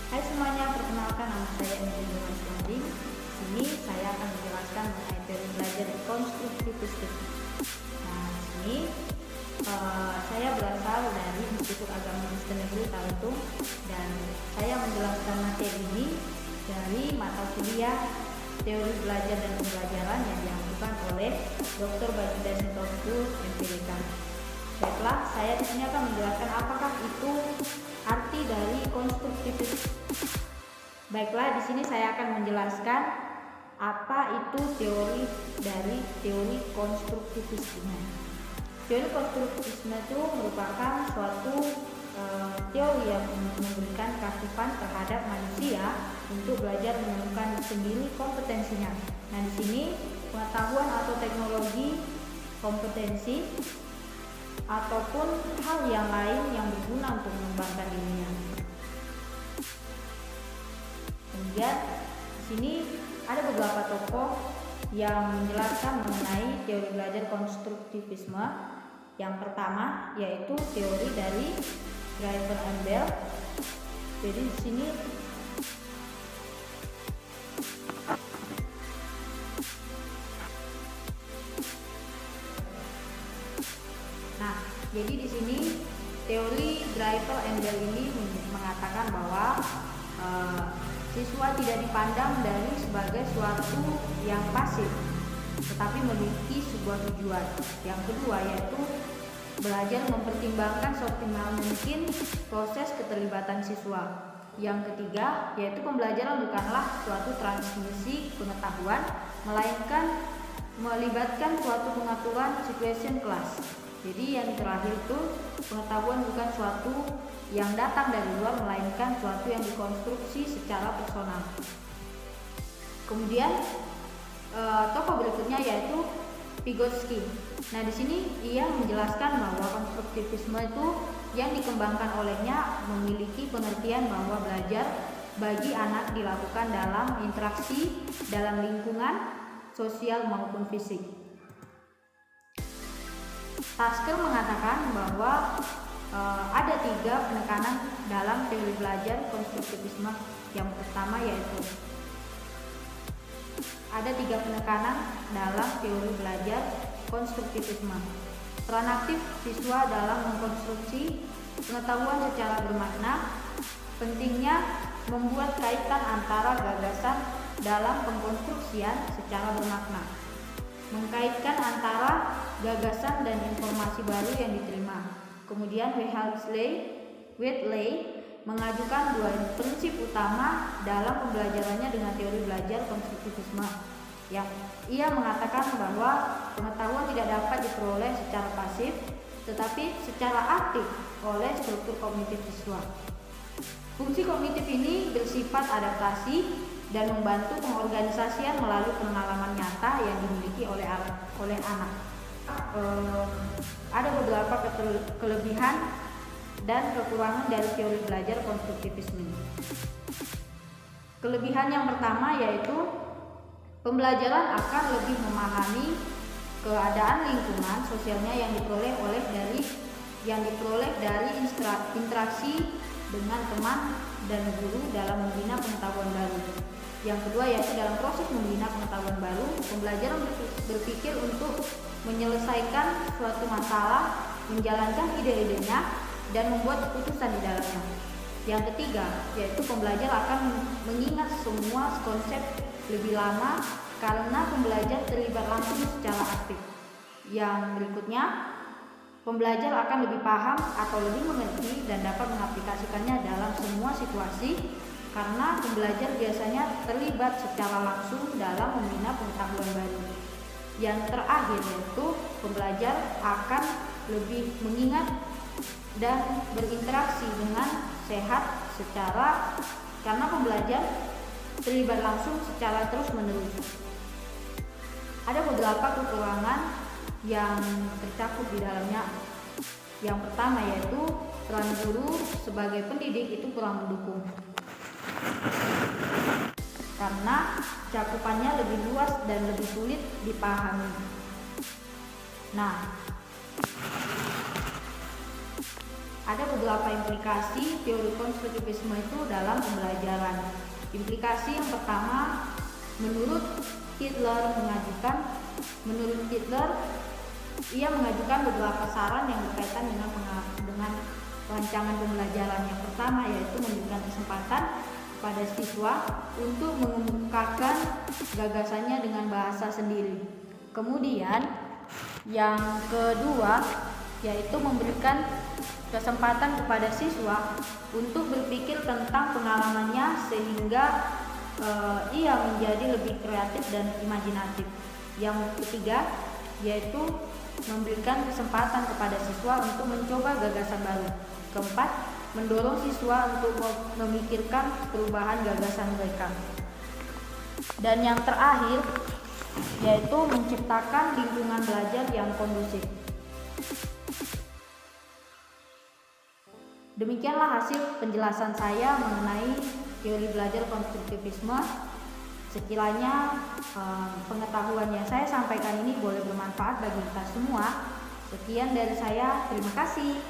Hai semuanya, perkenalkan nama saya Emilia Maslanding. Di sini saya akan menjelaskan mengenai teori belajar konstruktivistik. Nah, di sini saya berasal dari Institut Agama Kristen Negeri Talentung dan saya menjelaskan materi ini dari mata kuliah teori belajar dan pembelajaran yang dilakukan oleh Dr. Baginda Sintompul MPDK. Baiklah, saya di sini akan menjelaskan apakah itu arti dari konstruktivisme. Baiklah, di sini saya akan menjelaskan apa itu teori konstruktivisme. Teori konstruktivisme itu merupakan suatu teori yang memberikan keaktifan terhadap manusia untuk belajar menemukan sendiri kompetensinya. Nah, di sini pengetahuan atau teknologi, kompetensi ataupun hal yang lain yang berguna untuk mengembangkan dirinya. Kemudian di sini ada beberapa tokoh yang menjelaskan mengenai teori belajar konstruktivisme. Yang pertama yaitu teori dari Driver and Bell. Jadi di sini jadi di sini teori Driver and Bell ini mengatakan bahwa siswa tidak dipandang dari sebagai suatu yang pasif, tetapi memiliki sebuah tujuan. Yang kedua yaitu belajar mempertimbangkan seoptimal mungkin proses keterlibatan siswa. Yang ketiga yaitu pembelajaran bukanlah suatu transmisi pengetahuan, melainkan melibatkan suatu pengaturan situation class. Jadi yang terakhir itu pengetahuan bukan suatu yang datang dari luar, melainkan suatu yang dikonstruksi secara personal. Kemudian tokoh berikutnya yaitu Vygotsky. Nah, di sini ia menjelaskan bahwa konstruktivisme itu yang dikembangkan olehnya memiliki pengertian bahwa belajar bagi anak dilakukan dalam interaksi dalam lingkungan sosial maupun fisik. Tasker mengatakan bahwa ada 3 penekanan dalam teori belajar konstruktivisme. Yang pertama yaitu ada 3 penekanan dalam teori belajar konstruktivisme. Peran aktif siswa dalam mengkonstruksi pengetahuan secara bermakna, pentingnya membuat kaitan antara gagasan dalam pengkonstruksian secara bermakna, mengkaitkan antara gagasan dan informasi baru yang diterima. Kemudian Wheatley mengajukan 2 prinsip utama dalam pembelajarannya dengan teori belajar konstruktivisme. Yang ia mengatakan bahwa pengetahuan tidak dapat diperoleh secara pasif, tetapi secara aktif oleh struktur kognitif siswa. Fungsi kognitif ini bersifat adaptasi dan membantu pengorganisasian melalui pengalaman nyata yang dimiliki oleh anak. Ada beberapa kelebihan dan kekurangan dari teori belajar konstruktivisme. Kelebihan yang pertama yaitu pembelajaran akan lebih memahami keadaan lingkungan sosialnya yang diperoleh dari interaksi dengan teman dan guru dalam membina pengetahuan baru. Yang kedua yaitu dalam proses membina pengetahuan baru, pembelajaran berpikir untuk menyelesaikan suatu masalah, menjalankan ide-idenya, dan membuat keputusan di dalamnya. Yang ketiga yaitu pembelajar akan mengingat semua konsep lebih lama karena pembelajar terlibat langsung secara aktif. Yang berikutnya, pembelajar akan lebih paham atau lebih mengerti dan dapat mengaplikasikannya dalam semua situasi karena pembelajar biasanya terlibat secara langsung dalam membina pengetahuan baru. Yang terakhir yaitu pembelajar akan lebih mengingat dan berinteraksi dengan sehat karena pembelajar terlibat langsung secara terus-menerus. Ada beberapa kekurangan yang tercakup di dalamnya. Yang pertama yaitu peran guru sebagai pendidik itu kurang mendukung, karena cakupannya lebih luas dan lebih sulit dipahami. Nah, ada beberapa implikasi teori konstruktivisme itu dalam pembelajaran. Implikasi yang pertama, menurut Hitler, ia mengajukan beberapa saran yang berkaitan dengan rancangan pembelajaran. Yang pertama yaitu memberikan kesempatan pada siswa untuk mengemukakan gagasannya dengan bahasa sendiri. Kemudian yang kedua yaitu memberikan kesempatan kepada siswa untuk berpikir tentang pengalamannya sehingga ia menjadi lebih kreatif dan imajinatif. Yang ketiga yaitu memberikan kesempatan kepada siswa untuk mencoba gagasan baru. Keempat, mendorong siswa untuk memikirkan perubahan gagasan mereka. Dan yang terakhir yaitu menciptakan lingkungan belajar yang kondusif. Demikianlah hasil penjelasan saya mengenai teori belajar konstruktivisme. Sekiranya pengetahuan yang saya sampaikan ini boleh bermanfaat bagi kita semua. Sekian dari saya, terima kasih.